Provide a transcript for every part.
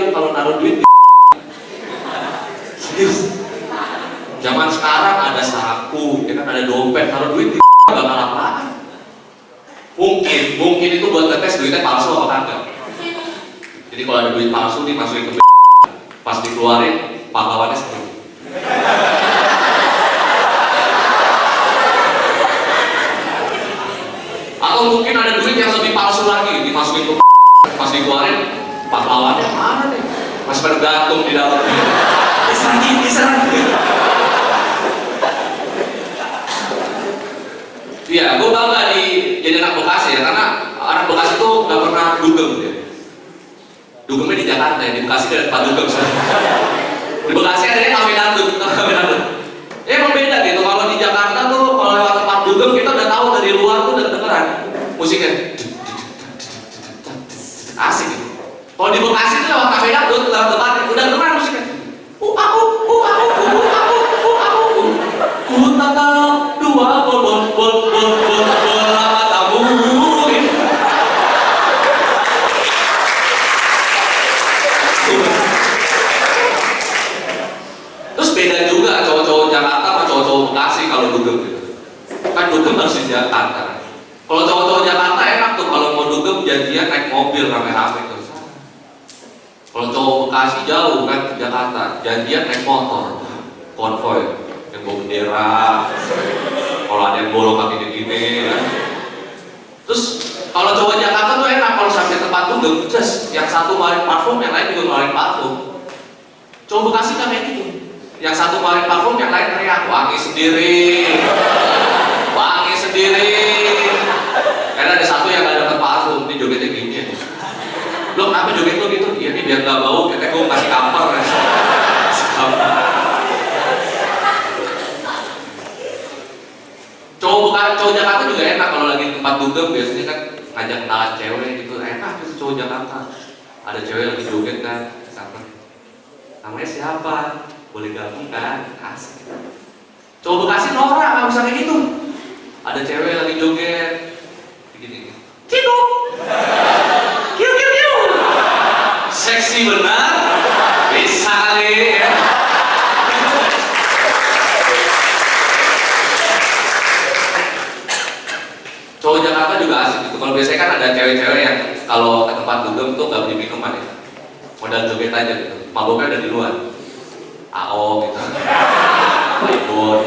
mobil kalau naruh duit serius. Zaman sekarang ada saku, ya kan, ada dompet, naruh duit bakal apaan? Mungkin itu buat ngetes duitnya palsu apa kagak. Jadi kalau ada duit palsu dimasukin ke pas dikeluarin pahlawannya seru. Atau mungkin ada duit yang lebih palsu lagi dimasukin ke pas dikeluarin pahlawannya mana nih? Masih bergantung di dalam. Bisa lagi. Iya, gue bangga jadi anak Bekasi ya, karena anak Bekasi tuh gak pernah dugem ya. Dugemnya di Jakarta ya, di Bekasi ada tempat dugem. Di Bekasi adanya kafe dangdut. Ya emang beda gitu, kalau di Jakarta tuh kalau lewat tempat dugem kita udah tahu dari luar tuh udah kedengeran musiknya. Asik gitu. Kalau di Bekasi tuh lewat kafe dangdut, lewat tempat udah kedengeran musiknya. Aku. Ku tatap dua bol matamu. Terus beda juga cowok-cowok Jakarta sama cowok-cowok Bekasi kalau dugem gitu. Kan dugem harus di Jakarta. Kalau cowok-cowok Jakarta enak tuh kalau mau dugem janjian naik mobil rame-rame tuh. Kalau cowok Bekasi jauh kan ke Jakarta, janjian naik motor konvoy. Yang bawa bendera, kalau ada yang bolong kaki gini kan. Terus kalau cowok Jakarta tuh enak kalau sampai tempat dugem, yang satu ngeluarin parfum, yang lain juga ngeluarin parfum. Cowok Bekasi kan kayak gitu, yang satu ngeluarin parfum, yang lain teriak wangi sendiri. Karena ada satu yang gak dapet parfum, ini jogetnya gini ya. Lo kenapa joget lo gitu? Iya nih biar gak bau, katanya gue kasih kamper kan. Cowok Jakarta juga enak kalau lagi tempat dugem, biasanya kan ngajak kenalan cewek gitu, enak gitu cowok Jakarta. Ada cewek lagi joget kan, sampai namanya siapa? Boleh gabung kan? Asik. Cowok Bekasi norak, nggak bisa kayak gitu. Ada cewek lagi joget, begini. Cidu, kiu. Seksi benar, bisa kali ya. Cowok Jakarta juga asik gitu. Kalau biasanya kan ada cewek-cewek yang kalau ke tempat dugem tuh nggak beli minuman ya, modal joget aja gitu. Maboknya udah di luar. AO gitu. Maibon.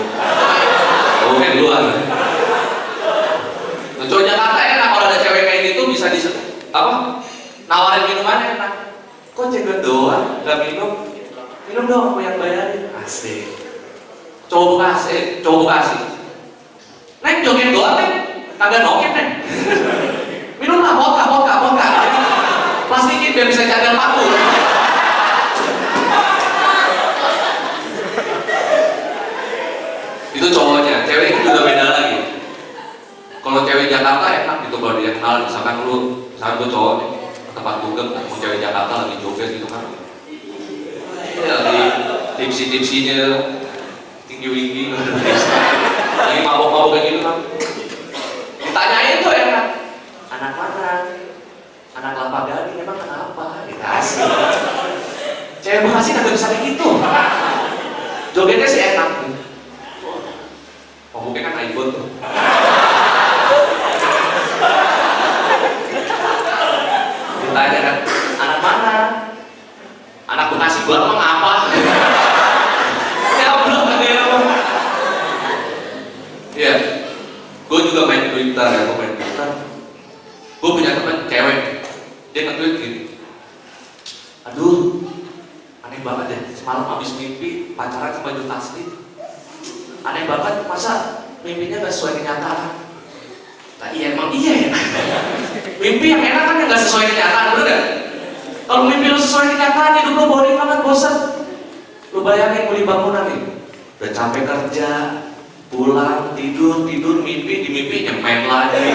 Maboknya di luar. Nah, cowok Jakarta enak kalau ada cewek kayak gitu bisa nawarin minumannya enak. Kok joget doang, nggak minum? Minum dong, aku yang bayarin. Asik. Cowok Bekasi. Naik joget doang kan? Kagak noket nih. Minumlah vodka. Plastikin biar bisa jaga paku. Itu cowoknya, cewek itu juga beda lagi. Kalau cewek Jakarta enak gitu kalau dia kenal, misalkan gue cowok nih, ke tempat dugem, mau cewek Jakarta lagi joget gitu kan. Ya lagi tipsi-tipsinya tinggi-tinggi. Lagi mabok-mabok kayak gitu kan. Ditanyain tuh enak, anak mana? Anak Kelapa Gading, emang kenapa? Dikasih. Cewek Bekasi kagak bisa kayak gitu. Jogetnya sih enak. Mabuknya kan iPhone tuh. Ditanya kan, anak mana? Anak Bekasi, gua emang apa? Ya belum ada yang apa. Iya. Gue juga main Twitter ya, gue punya teman cewek, dia nge-tweet gitu, aduh, aneh banget ya, semalam habis mimpi pacaran sama Joe Taslim, aneh banget, masa mimpinya gak sesuai kenyataan? Nah iya emang iya ya, mimpi yang enak kan yang gak sesuai kenyataan, bener gak? Kalau mimpi lu sesuai kenyataan, hidup lu boring banget, bosan. Lu bayangin mau di bangunan nih, udah capek kerja, pulang, tidur, mimpi, di mimpi nyemen lagi.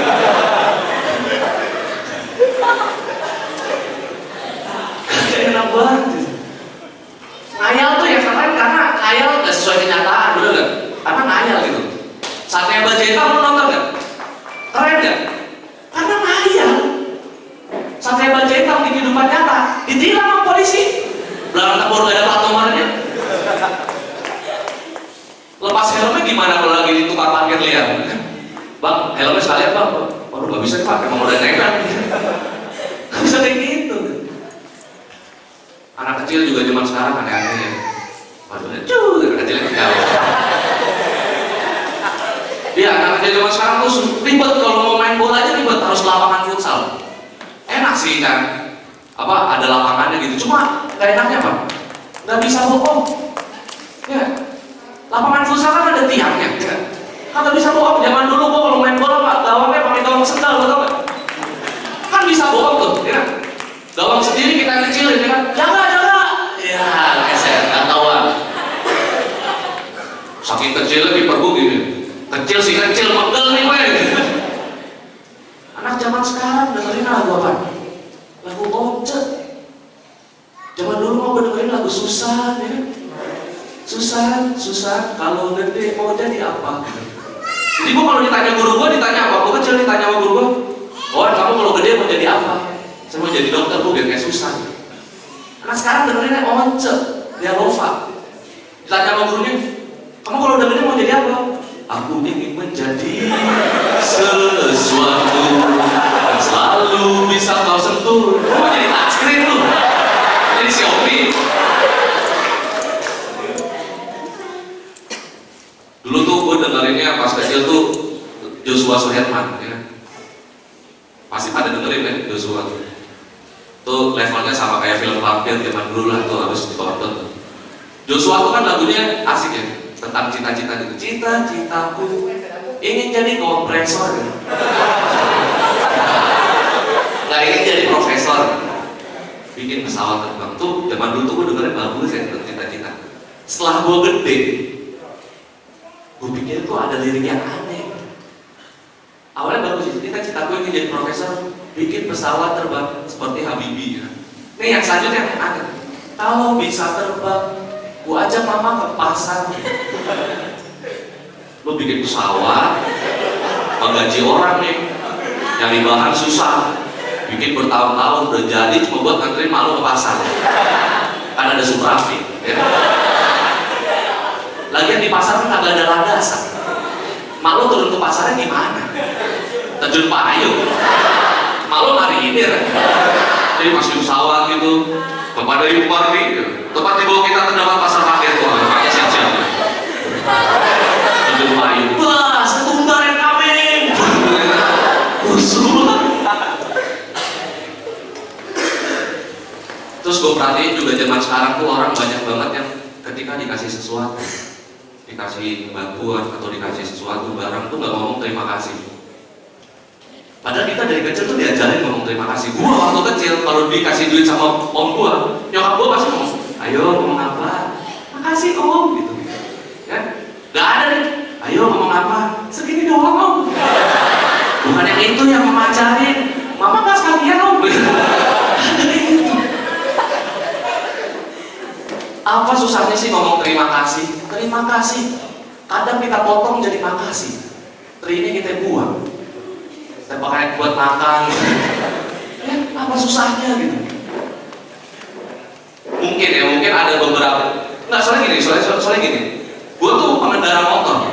Enak banget. Ngayal tuh yang keren karena ngayal gak sesuai kenyataan, bener gak? Karena ngayal gitu. Satria Baja Hitam lu nonton gak? Keren gak? Karena ngayal. Satria Baja Hitam di kehidupan nyata ditilang sama polisi. Lepas helmnya gimana kalau lagi di tukang parkir liar? Bang, helmnya sekalian bang. Waduh nggak bisa pak, emang udah nekat. Nggak bisa kayak gitu. Anak kecil juga zaman sekarang aneh-aneh ya. Waduh, anak kecil yang tahu. Iya, anak kecil zaman sekarang tuh ribet kalau mau main bola aja ribet, harus lapangan futsal. Enak sih kan, ada lapangannya gitu. Cuma nggak enaknya apa? Nggak bisa bohong. Ya, lapangan futsal kan ada tiangnya. Ya. Kan nggak bisa bohong. Zaman dulu gua kalau main bola pak, gawangnya pakai gawang sendal, betul nggak? Kan bisa bohong tuh, ya. Gawang sendiri kita kecilin, ya kan? Jaga. Ya, keser, nggak tahuan. Saking kecilnya kiper gua gini. Kecil sih kecil, megel nih gue. Anak zaman sekarang dengerin lagu apa? Lagu Once. Zaman dulu mau dengerin lagu Susan, ya. Susan, kalau gede mau jadi apa? Jadi gua kalau ditanya guru gua, ditanya apa? Gua kecil ditanya sama guru gua, oh kamu kalau gede mau jadi apa? Saya mau jadi dokter, gua biar kayak Susan. Anak sekarang dengerinnya Once, dia Lova. Ditanya sama gurunya, kamu kalau udah gede mau jadi apa? Aku ingin menjadi sesuatu yang selalu bisa kau sentuh. Lu mau jadi touchscreen lu? Jadi Xiaomi. Dulu tuh gue dengerinnya pas kecil tuh Joshua Suherman, ya. Pasti pada dengerin ya Joshua tuh. Tuh levelnya sama kayak film vampir zaman dulu lah tuh, harus ditonton. Joshua tuh kan lagunya asik ya. Tentang cita-cita itu, cita-citaku ingin jadi kompresor, nggak ingin jadi profesor, bikin pesawat terbang. Tuh zaman dulu tuh gue dengerin bagus ya tentang cita-cita. Setelah gue gede, gue pikir tuh ada lirik yang aneh. Awalnya bagus, cita-citaku ingin jadi profesor, bikin pesawat terbang seperti Habibie. Nih yang selanjutnya yang aneh. Kalau bisa terbang, gua ajak mama ke pasar. Lu bikin pesawat, menggaji orang nih, nyari bahan susah, bikin bertahun-tahun udah jadi cuma buat nganterin malu ke pasar. Kan ada Suprafi, ya. Lagian di pasar kan kagak ada landasan. Malu turun ke pasarnya gimana? Terjun payung. Malu marinir. Jadi masih pesawat gitu. Kepada Ibu Parti, tempat di bawah kita terdapat pasar rakyat tuh, makanya siap-siap. Terjun payung. Wah, setunggal yang kambing. Usul. Terus gue perhatiin juga zaman sekarang tuh orang banyak banget yang ketika dikasih sesuatu, dikasih bantuan atau dikasih sesuatu barang tuh nggak ngomong terima kasih. Padahal kita dari kecil tuh diajarin ngomong terima kasih. Gua waktu kecil kalau dikasih duit sama om gua, nyokap gua pasti ngomong, ayo ngomong apa? Makasih om, gitu. Ya, nggak ada nih. Ayo ngomong apa? Segini doang om. Bukan yang itu yang mama ajarin. Mama nggak sekalian om. Ada kayak gitu. Apa susahnya sih ngomong terima kasih? Terima kasih. Kadang kita potong jadi makasih. Terinya kita buang. Saya pakai buat makan, ya, apa susahnya gitu? Mungkin ada beberapa, nggak soalnya gini, gue tuh pengendara motor,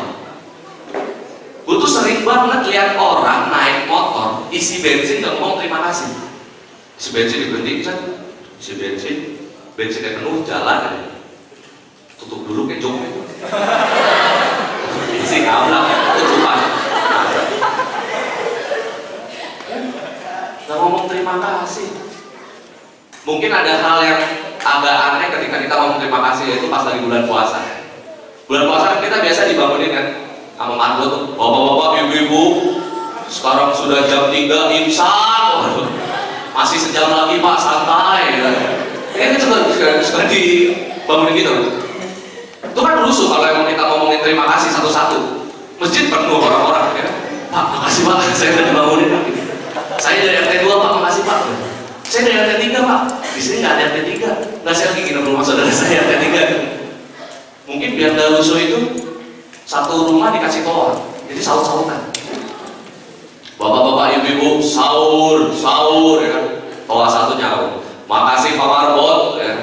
gue tuh sering banget lihat orang naik motor, isi bensin nggak ngomong terima kasih, isi bensin diberhentiin, isi bensinnya penuh jalan, tutup dulu kayak joknya, isi kabel, tutupan. Gak ngomong terima kasih. Mungkin ada hal yang agak aneh ketika kita ngomong terima kasih, yaitu pas lagi bulan puasa. Bulan puasa kita biasa dibangunin kan sama Margo tuh, bapak-bapak, ibu-ibu, sekarang sudah jam 3 imsak, masih sejam lagi pak, santai. Ini suka dibangunin gitu. Itu kan rusuh kalau emang kita ngomongin terima kasih satu-satu. Masjid penuh orang-orang ya. Pak, makasih pak, saya udah dibangunin. Saya dari RT 2 pak, makasih pak. Saya dari RT 3 pak. Di sini nggak ada RT 3. Nggak, saya lagi nginep rumah saudara saya RT 3. Mungkin biar nggak rusuh itu satu rumah dikasih toa, jadi saut-sautan. Bapak-bapak, ibu-ibu, sahur ya kan. Toa satu nyawa. Makasih Pak Marbot ya.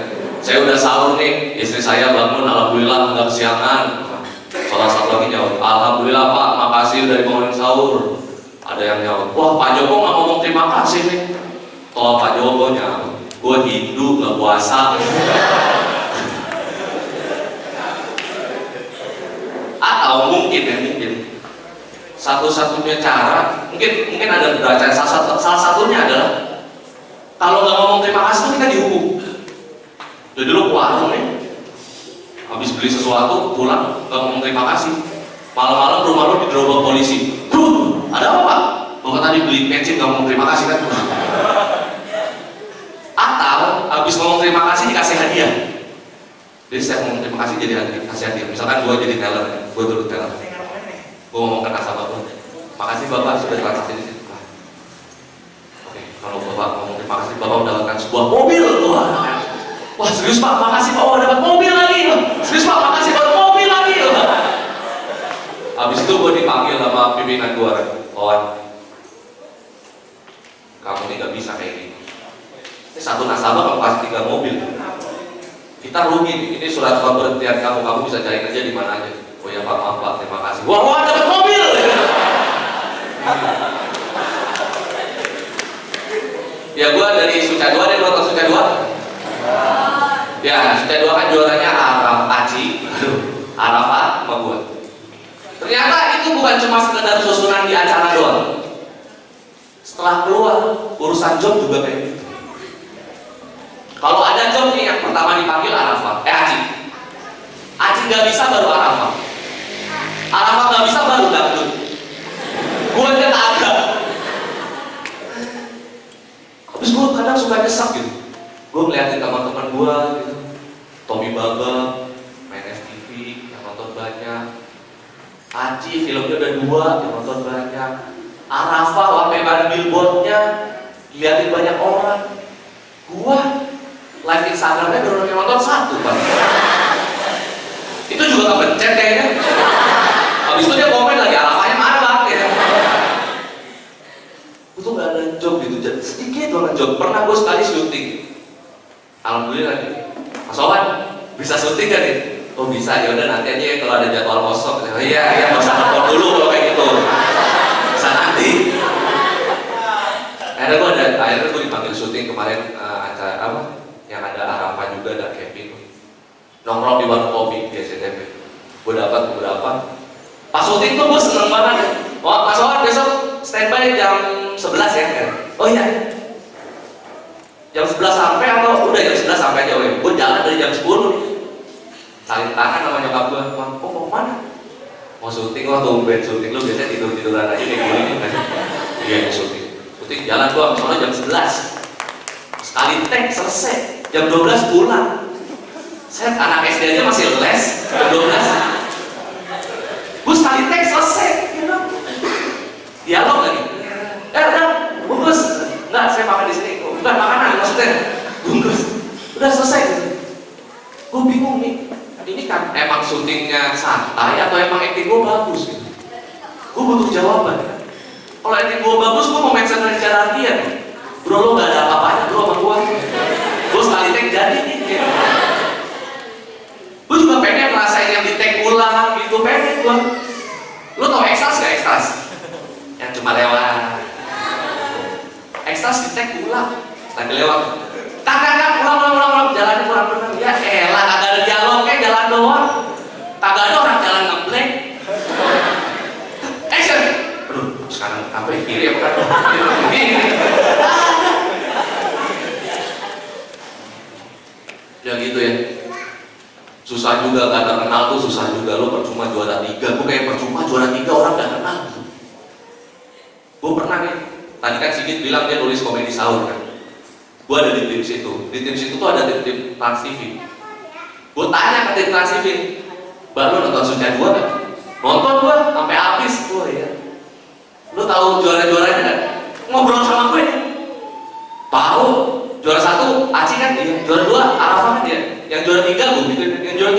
Saya udah sahur nih, istri saya bangun alhamdulillah nggak kesiangan. Sholat Salah satu lagi nyaut, alhamdulillah Pak, makasih udah dibangunin sahur. Ada yang nyaut, wah Pak Joko nggak ngomong terima kasih nih. Toh Pak Joko nyaut, gue Hindu nggak puasa. Atau mungkin satu-satunya cara, mungkin ada beberapa cara. Salah satunya adalah kalau nggak ngomong terima kasih tuh kita dihukum. Jadi lu ke warung nih, habis beli sesuatu pulang nggak ngomong terima kasih, malam-malam rumah lu digerobak polisi. Ada apa Pak? Bapak tadi beli bensin nggak ngomong terima kasih kan? Atau habis ngomong terima kasih dikasih hadiah. Jadi setiap ngomong terima kasih jadi kasih hadiah. Misalkan gue jadi teller, gue turut teller. Gue ngomong ke nasabah gue, makasih Bapak sudah transaksi di situ. Oke, kalau Bapak ngomong terima kasih, Bapak mendapatkan sebuah mobil. Wah serius Pak, makasih Pak, dapat mobil lagi. Serius Pak, makasih dapat mobil lagi. Habis itu gue dipanggil sama pimpinan gue, kawan, kamu ini gak bisa kayak gini. Ini satu nasabah kalau kasih 3 mobil, kita rugi. Ini surat pemberhentian kamu bisa cari kerja di mana aja. Oh ya Pak, maaf Pak, terima kasih. Wah dapat mobil. Ya gue dari Suca 2, dia nonton Suca 2. Ya Suca 2 kan juaranya Aci, Arafat sama gue. Ternyata itu bukan cuma sekedar susunan di acara doang. Setelah keluar, urusan job juga kayak gitu. Kalau ada job nih yang pertama dipanggil Arafat, Aci. Aci nggak bisa baru Arafat. Arafat nggak bisa baru dangdut. Gue aja agak. Terus gue kadang suka nyesek gitu. Gue ngeliatin teman-teman gue gitu, Tommy Baba, main FTV, yang nonton banyak. Aci filmnya udah 2, yang nonton banyak. Arafah wapeman billboardnya dilihatin banyak orang. Gue live Instagramnya baru yang nonton 1 Pak. Itu juga kepencet kayaknya. Habis itu dia komen lagi, Arafahnya mana Bang? Ya. Itu gak ada job gitu, sedikit banget job. Pernah gue sekali syuting, alhamdulillah nih, Mas Owan bisa syuting kan nih? Oh bisa, ya udah nanti aja kalau ada jadwal kosong. Oh iya, nggak usah telepon dulu kalau kayak gitu. Bisa nanti. Akhirnya gue dipanggil syuting kemarin acara apa? Yang ada Arafah juga, ada Kevin. Nongkrong di warung kopi di SCTV. Gue dapat beberapa. Pas syuting tuh gue seneng banget. Oh Mas Owan besok standby jam 11 ya? Oh iya. Jam 11 sampai atau udah jam 11 sampai aja weh. Gue jalan dari jam 10 nih. Saling tangan sama nyokap gue, mau mana? Mau syuting, tumben syuting lu biasanya tidur-tiduran aja kayak gini kan? Iya syuting jalan gua, soalnya jam 11 sekali tag selesai, jam 12 pulang. Saya anak SD aja masih les, jam 12 gua sekali tag selesai, dialog lagi. Udah, bungkus. Enggak, saya makan di sini. Bukan makanan maksudnya, bungkus. Udah selesai. Gua bingung nih. Ini kan emang syutingnya santai atau emang acting gue bagus gitu? Gue butuh jawaban. Kalau acting gue bagus, gue mau mention dari cara dia nih. Bro lo gak ada apa-apanya bro sama gue. Gue sekali tag jadi nih gitu. Gue juga pengen ngerasain yang di tag ulang gitu, pengen gue. Lo tau ekstras gak ekstras? Yang cuma lewat. Ekstras di tag ulang, lagi lewat. Kagak ulang, jalannya kurang bener. Ya elah, kagak ada dialog, kayak jalan doang. Kagak ada orang jalan ngeblank. Action. Aduh, sekarang apa ya, kiri apa kan? Kiri. Ya gitu ya. Susah juga, gak terkenal tuh susah juga. Lo percuma juara 3, gue kayak percuma juara 3 orang gak kenal. Gue pernah nih, tadi kan Sigit bilang dia nulis komedi sahur kan. Gue ada di tim situ. Di tim situ tuh ada tim Trans TV. Gue tanya ke tim Trans TV, baru nonton Suca 2 kan? Nonton gue sampai habis. Oh iya. Lu tahu juara-juaranya kan? Ngobrol sama gue. Tahu. Juara 1 Aci kan dia. Juara 2 Arafah kan dia. Yang juara 3 gue gitu. Yang juara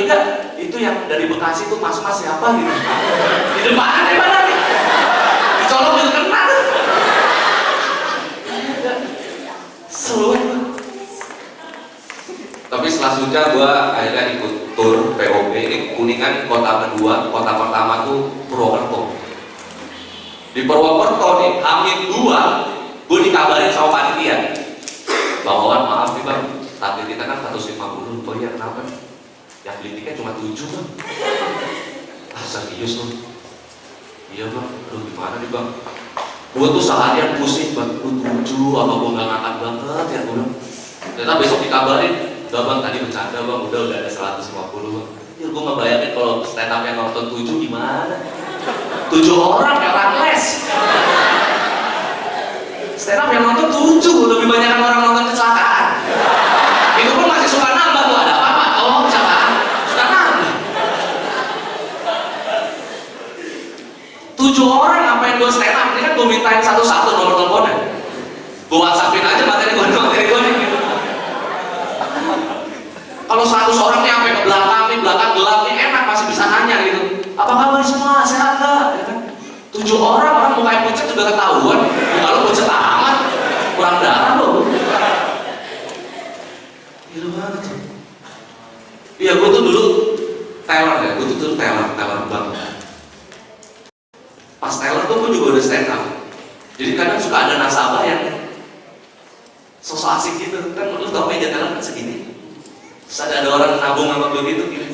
3 itu yang dari Bekasi tuh mas-mas siapa gitu. Di depan deh mana nih? Dicolok juga kena. Seluruh. Tapi selanjutnya gue akhirnya ikut tur POP. Ini Kuningan kota kedua, kota pertama tuh Purwokerto. Di Purwokerto nih, H-2 gue dikabarin sama panitia, Bang Wawan maaf nih bang, target kita kan 150. Oh iya kenapa? Yang beli tiket cuma 7 bang. Ah serius loh? Iya bang, aduh gimana nih bang? Gue tuh seharian pusing bang, gue 7 apa gue gak ngangkat banget ya gue bilang. Ternyata besok dikabarin, gak bang tadi bercanda bang, udah ada 150 bang. Ya gue ngebayangin kalau stand up yang nonton 7 gimana? 7 orang kayak orang les. Stand up yang nonton 7, lebih banyak orang nonton kecelakaan. Itu pun masih suka nambah tuh, ada apa-apa? Oh kecelakaan, suka nambah. 7 orang ngapain gue stand up? Ini kan gue mintain satu-satu nomor teleponnya. Gue whatsappin aja materi gue nih gitu. Kalau 100 orang nih sampai ke belakang nih, belakang gelap nih enak masih bisa nanya gitu. Apa kabar semua? Sehat gak? Ya kan? 7 orang mukanya pucat juga ketahuan. Kalau pucat amat, kurang darah loh. Gila banget tuh. Iya, gue tuh dulu teller ya, gue tuh dulu teller bank. Pas teller tuh gue juga udah stand up. Jadi kadang suka ada nasabah yang sosok asik gitu. Kan lu tau meja teller kan segini. Terus ada orang nabung sama gue gitu, gini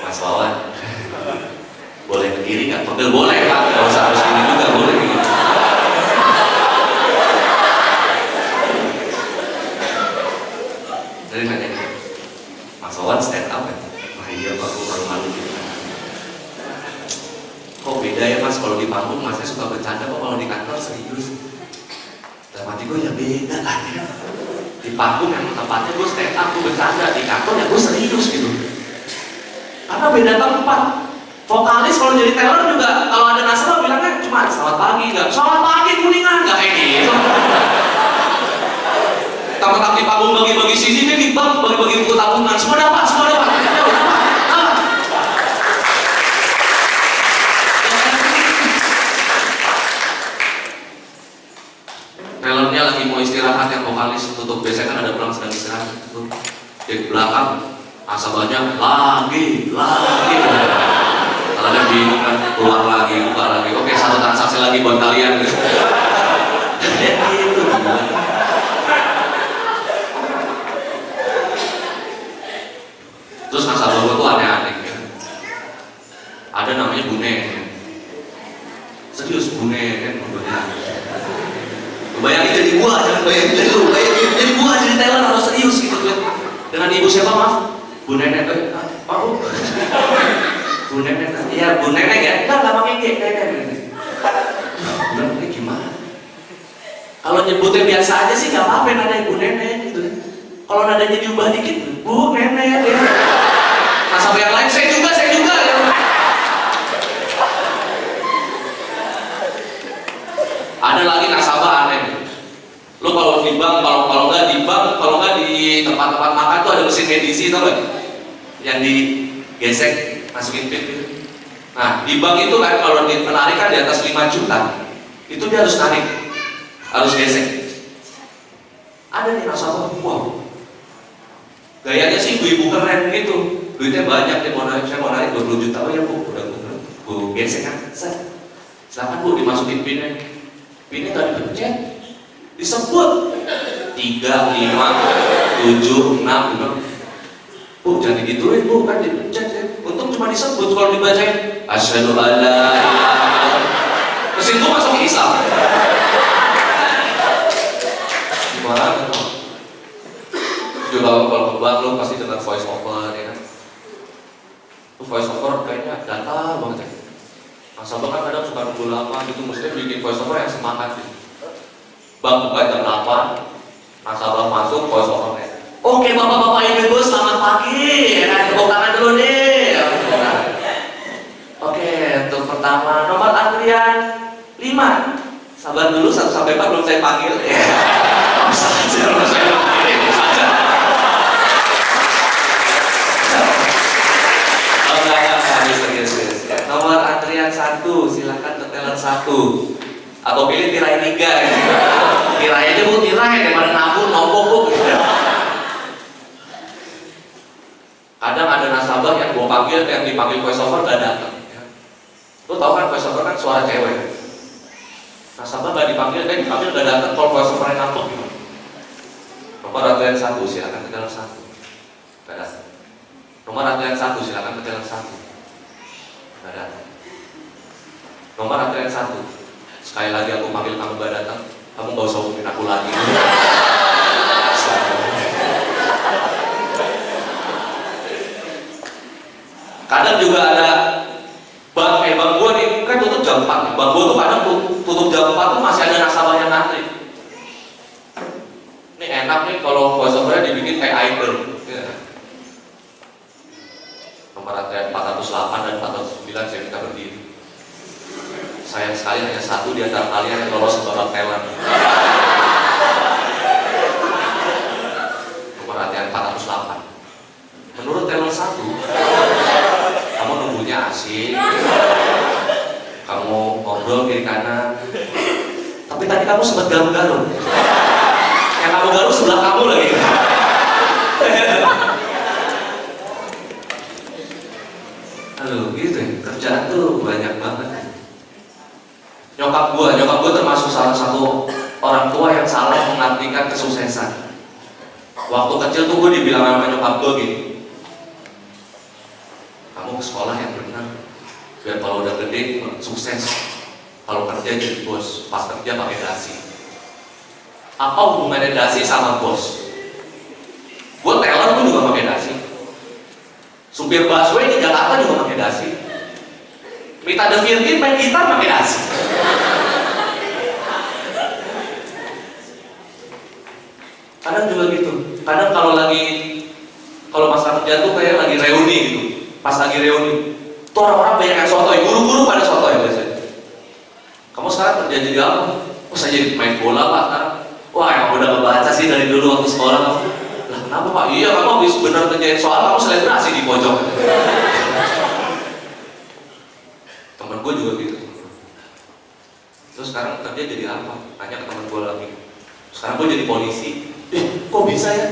Mas Wawan, boleh ke kiri nggak? Pegel boleh pak, kalau harus gini juga boleh gitu. Jadi nanya, Mas Wawan stand up kan? Wah iya pak, aku baru malu gitu. Kok beda ya mas, kalau di panggung masnya suka bercanda, kok kalau di kantor serius? Dan mati gue ya beda kan ya. Di panggung yang tempatnya gue stand up, gue bercanda, di kantor ya gue serius gitu. Karena beda tempat. Vokalis kalau jadi teller juga, kalau ada nasabah bilangnya cuma selamat pagi, nggak selamat pagi Kuningan, nggak kayak gitu. Tamat di panggung bagi-bagi sini nih, bang bagi-bagi buku tabungan, semua dapat. Ya udah pak. Tellernya lagi mau istirahat, yang vokalis tutup, biasanya kan ada orang sedang istirahat tuh di belakang nasabahnya lagi kalian bingung kan, keluar lagi, buka lagi, oke satu transaksi lagi buat kalian gitu. Gitu terus nasabah gue tuh aneh-aneh ya. Ada namanya Bu Nenen, serius Bu Nenen. Bayangin jadi gua, jangan bayangin jadi lu, jadi gua jadi teller harus serius gitu dengan ibu siapa maaf? Bu Nenek, Pak Bu. Bu Nenek, iya Bu Nenek ya, enggak pakai G, Nenek. Bener ini gimana? Kalau nyebutnya biasa aja sih nggak apa-apa nadanya Bu Nenek gitu. Kalau nadanya diubah dikit, Bu Nenek ya. Nah sampai yang lain, saya juga ya. Ada lagi nasabah aneh. Lo kalau di bank, kalau nggak di tempat-tempat makan tuh ada mesin medisi tau gak? Yang digesek masukin pin gitu. Nah di bank itu kan kalau penarikan di atas 5 juta itu dia harus narik, harus gesek. Ada nih nasabah, wow, gayanya sih ibu-ibu keren gitu, duitnya banyak, saya mau narik 20 juta. Oh ya bu, udah bu gesek kan, silakan bu dimasukin pinnya. Pinnya nggak dipencet, disebut 3, 5, 7, 6 Bu jangan digituin bu, kan dipencet ya. Untung cuma disebut, kalau dibacain asyhadu alla ilaha mesin itu masuk Islam. Gimana tuh? Juga kalau ke bank lo pasti dengar voice over ya kan. Voice over kayaknya datar banget ya. Nasabah kan kadang suka nunggu lama gitu, mestinya bikin voice over yang semangat gitu. Bang buka jam 8, nasabah masuk voice over-nya. Oke bapak-bapak ibu-ibu selamat pagi, ya kan, tepuk tangan dulu nih. Oke, untuk pertama nomor antrian 5. Sabar dulu 1 sampai 4 belum saya panggil. Ya. Bisa aja, saya panggil, bisa aja. Serius. Nomor antrian 1, silakan ke teller 1. Atau pilih tirai 3 gitu. tirai aja bu, tirai daripada nabung nombok bu. Kadang ada nasabah yang gua panggil, yang dipanggil voice over gak datang. Lu tau kan voice over kan suara cewek. Nasabah gak dipanggil gak datang. Kalau voice over yang ngambek gimana? Nomor antrian 1 silakan ke dalam 1. Gak datang. Nomor antrian 1 silakan ke dalam 1. Gak datang. Nomor antrian 1. Sekali lagi aku panggil kamu gak datang, kamu gak usah hubungin aku lagi. Kadang juga ada bang gua nih kan tutup jam 4. Bang gua tuh kadang tutup jam 4 tuh masih ada nasabah yang ngantri. Ini enak nih kalau voice over-nya dibikin kayak idol. Ya. Nomor antrian 408 dan 409 saya minta berdiri. Sayang sekali hanya satu di antara kalian yang lolos ke babak teller. Nomor antrian 408. Menurut teller 1, kamu nunggunya asik, kamu ngobrol kiri kanan, tapi tadi kamu sempat garuk-garuk. Yang kamu garuk sebelah kamu lagi. Aduh gitu ya, kerjaan tuh banyak banget. Nyokap gue termasuk salah satu orang tua yang salah mengartikan kesuksesan. Waktu kecil tuh gue dibilang sama nyokap gue gini, kamu ke sekolah yang benar, biar kalau udah gede sukses. Kalau kerja jadi bos, pas kerja pakai dasi. Apa hubungannya dasi sama bos? Gue teller gue juga pakai dasi. Supir busway di Jakarta juga pakai dasi. Mita De Virgin main gitar pakai dasi. Kadang juga gitu. Kadang kalau masa kerja tuh kayak lagi reuni gitu. Pas lagi reuni, tuh orang-orang banyak yang sotoy, guru-guru pada sotoy biasanya. Kamu sekarang kerja jadi apa? Oh saya jadi main bola pak. Wah emang udah ngebaca sih dari dulu waktu sekolah kamu. Lah kenapa pak? Iya kamu habis bener kerjain soal, kamu selebrasi di pojok. Temen gue juga gitu. Terus sekarang kerja jadi apa? Tanya ke temen gue lagi. Sekarang gue jadi polisi. Kok bisa ya?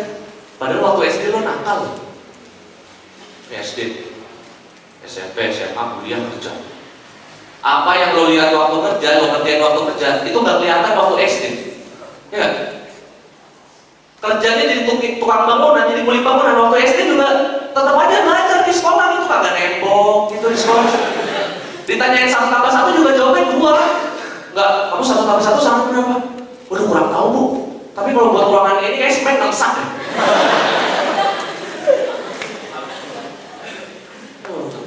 Padahal waktu SD lo nakal. SD, SMP, SMA, kuliah, kerja. Apa yang lo lihat waktu kerja, lo kerjain waktu kerja, itu nggak kelihatan waktu SD. Ya kan? Kerjanya jadi tukang bangunan, jadi kuli bangunan. Waktu SD juga tetap aja belajar di sekolah gitu, kagak nembok gitu di sekolah. Ditanyain 1 tambah 1 juga jawabnya 2. Enggak, kamu 1 tambah 1 sama berapa? Udah kurang tahu bu. Tapi kalau buat ruangan ini kayak semen ngesak ya.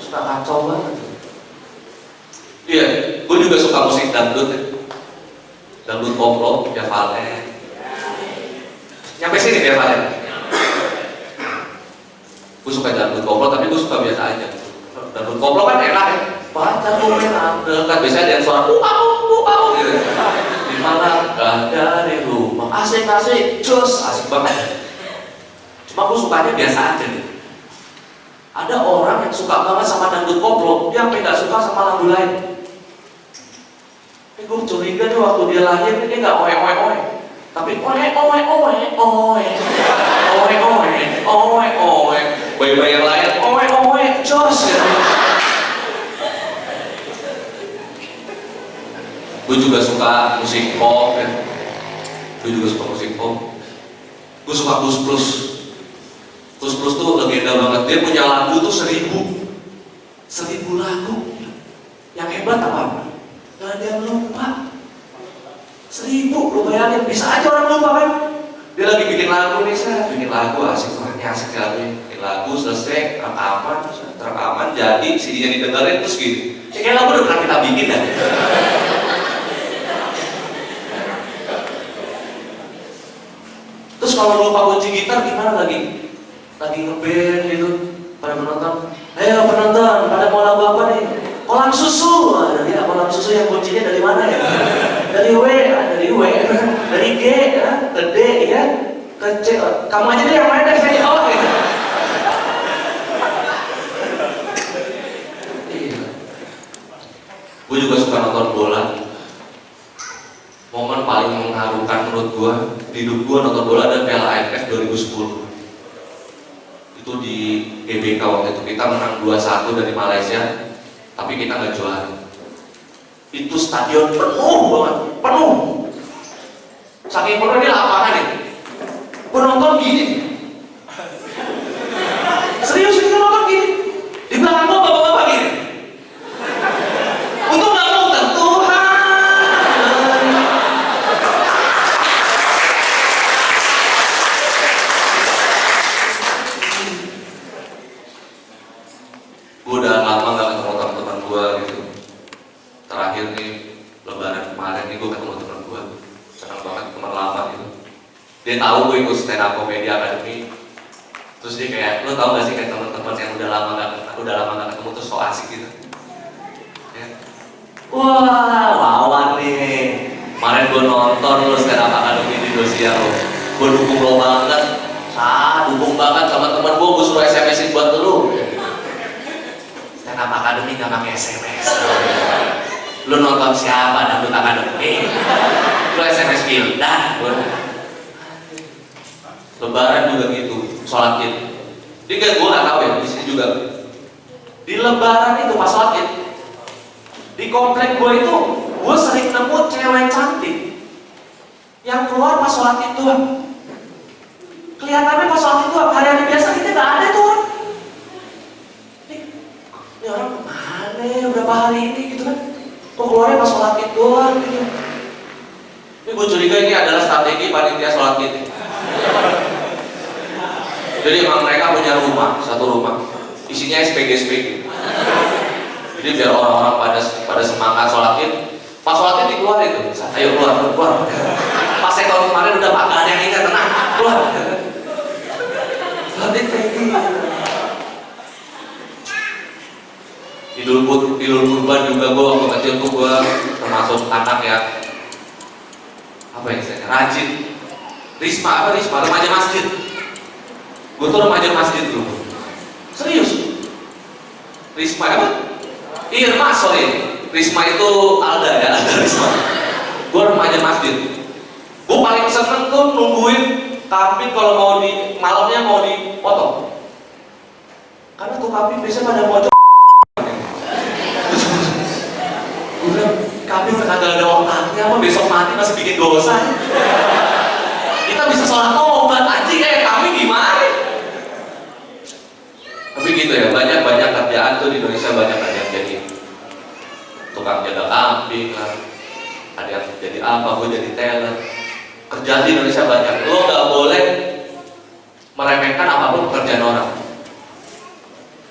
Suka kacau banget. Iya, gue juga suka musik dangdut ya. Dangdut koplo, Via Valen. Nyampe sini Via Valen. Gue suka dangdut koplo, tapi gue suka biasa aja. Dangdut koplo kan enak ya. Pacarku memang dekat, biasanya ada suara au gitu. Di mana gak dari rumah, asik asik banget. Cuma gue sukanya biasa aja nih. Ada orang yang suka banget sama dangdut koplo, dia sampai gak suka sama lagu lain. Gue curiga nih waktu dia lahir dia gak oe, tapi oe. Bayi-bayi yang lain oe, jos gitu. Gue juga suka musik pop ya. Gue suka Plus Plus. Plus Plus tuh legenda banget. Dia punya lagu tuh 1000 lagu. Yang hebat apa? Gak ada yang lupa. 1000, lu bayangin, bisa aja orang lupa kan? Dia lagi bikin lagu nih, bikin lagu asik lagu, bikin lagu selesai, rekaman, jadi CD-nya didengerin terus gitu. Kayak lagu udah pernah kita bikin dah. Terus kalau lupa kunci gitar gimana lagi ngeband gitu, pada penonton, ayo penonton, pada mau lagu apa nih? Kolam susu, dari kolam susu yang kuncinya dari mana ya? Dari W, dari G, ke D ya, ke C. Kamu aja deh yang main deh, saya jawab ya. Iya. Gue juga suka nonton bola. Momen paling mengharukan menurut gua di hidup gua nonton bola ada Piala AFF 2010. Itu di GBK waktu itu kita menang 2-1 dari Malaysia, tapi kita nggak juara. Itu stadion penuh banget, penuh. Saking penuh ini lapangan ya. Penonton gini. Serius ini nonton gini. Di belakang gua bapak-bapak gini. Untuk nggak mau Tuhan. Gue udah lama gak ketemu teman-teman gue gitu. Terakhir nih Lebaran kemarin nih gue ketemu teman gue. Senang banget, teman lama gitu. Dia tahu gue ikut stand up comedy academy. Terus dia kayak, lo tau gak sih kayak teman-teman yang udah lama gak ketemu terus so asik gitu. Ya. Wah, lawan nih. Kemarin gue nonton lo stand up academy di Indosiar lo. Gue dukung lo banget. Dukung banget sama teman gue suruh SMS-in buat lo. Stand up academy gak pakai SMS. Lu nonton siapa dan lu academy? Lu SMS Vildan. Lebaran juga gitu, sholat id. Jadi kayak gue gak tahu ya, di sini juga. Di Lebaran itu pas sholat id, di komplek gue itu, gue sering nemu cewek cantik yang keluar pas sholat id doang. Kelihatannya pas sholat id doang, hari-hari biasa kita gak ada tuh orang. Ini orang kemana ya, berapa hari ini gitu kan? Kok keluarnya pas sholat id doang gitu. Ini gue curiga ini adalah strategi panitia sholat id. Jadi emang mereka punya rumah, satu rumah, isinya SPG. Jadi biar orang-orang pada semangat sholat id, pas sholat id dikeluarin tuh, ayo keluar. Pas saya tahun kemarin udah gak ada yang ingat, tenang, keluar. Sholat id kayak gini. Idul Kurban juga gue waktu kecil tuh gue termasuk anak yang apa yang saya rajin. Risma remaja masjid. Gue tuh remaja masjid dulu. Serius. Risma apa? Irma, sorry. Risma itu Alda ya, Alda Risma. Gue remaja masjid. Gue paling seneng tuh nungguin kambing kalau mau di malamnya mau dipotong. Karena tuh kambing biasanya pada pojok. Udah kambing udah kagak ada otaknya, apa besok mati masih bikin dosa. Kita bisa sholat tobat anjing, kambing gimana? Tapi gitu ya, banyak kerjaan tuh di Indonesia, banyak yang jadi tukang jaga kambing lah, ada yang jadi apa, gue jadi teller. Kerjaan di Indonesia banyak, lo gak boleh meremehkan apapun pekerjaan orang,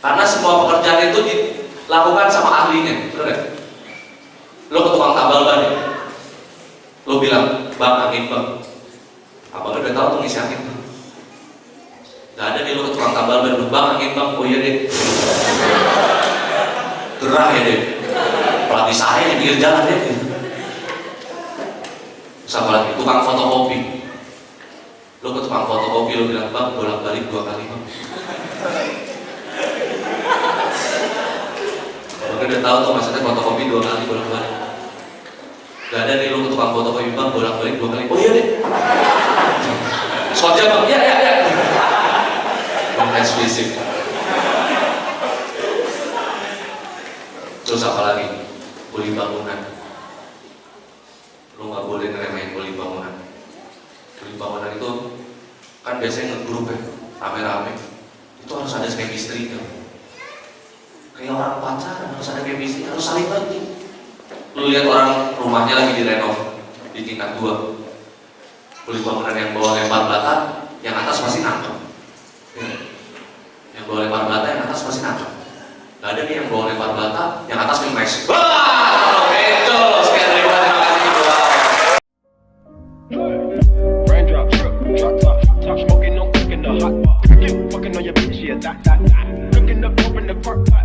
karena semua pekerjaan itu dilakukan sama ahlinya, bener gak? Lo ke tukang tambal ban ya? Lo bilang, bang angin bang, abang udah tahu tuh ngisi angin tuh. Gak ada nih lo ke tukang tambal ban, bang angin bang, oh iya deh. Gerah ya deh, pelatih saya yang pinggir jalan deh. Sama lagi, tukang fotokopi. Lo ke tukang fotokopi, lo bilang bang, bolak-balik 2 kali bang. Abang udah tahu tuh maksudnya fotokopi 2 kali bolak-balik. Gak ada nih lo ke tukang fotokopi bang, bolak-balik 2 kali. Oh iya deh. Soalnya bang, ya. Bang eksklusif. Terus apa lagi? Kuli bangunan. Lo gak boleh ngeremehin kuli bangunan. Kuli bangunan itu kan biasanya ngegrup ya, rame-rame. Itu harus ada chemistry kan. Kayak orang pacaran harus ada chemistry, harus saling ngerti. Lu lihat orang rumahnya lagi direnov di tingkat 2, kuli bangunan yang bawa lempar bata, yang atas masih nangkep. Yang bawa lempar bata, yang atas masih nangkep. Gak ada nih yang bawa lempar bata, yang atas ngemes. Wah, betul. Sekian dari gua, terima kasih. Raindrop, drop top, top smoking, no cooking the hot pot. Fucking on your bitch, yeah, that. Cooking up, open the park pot.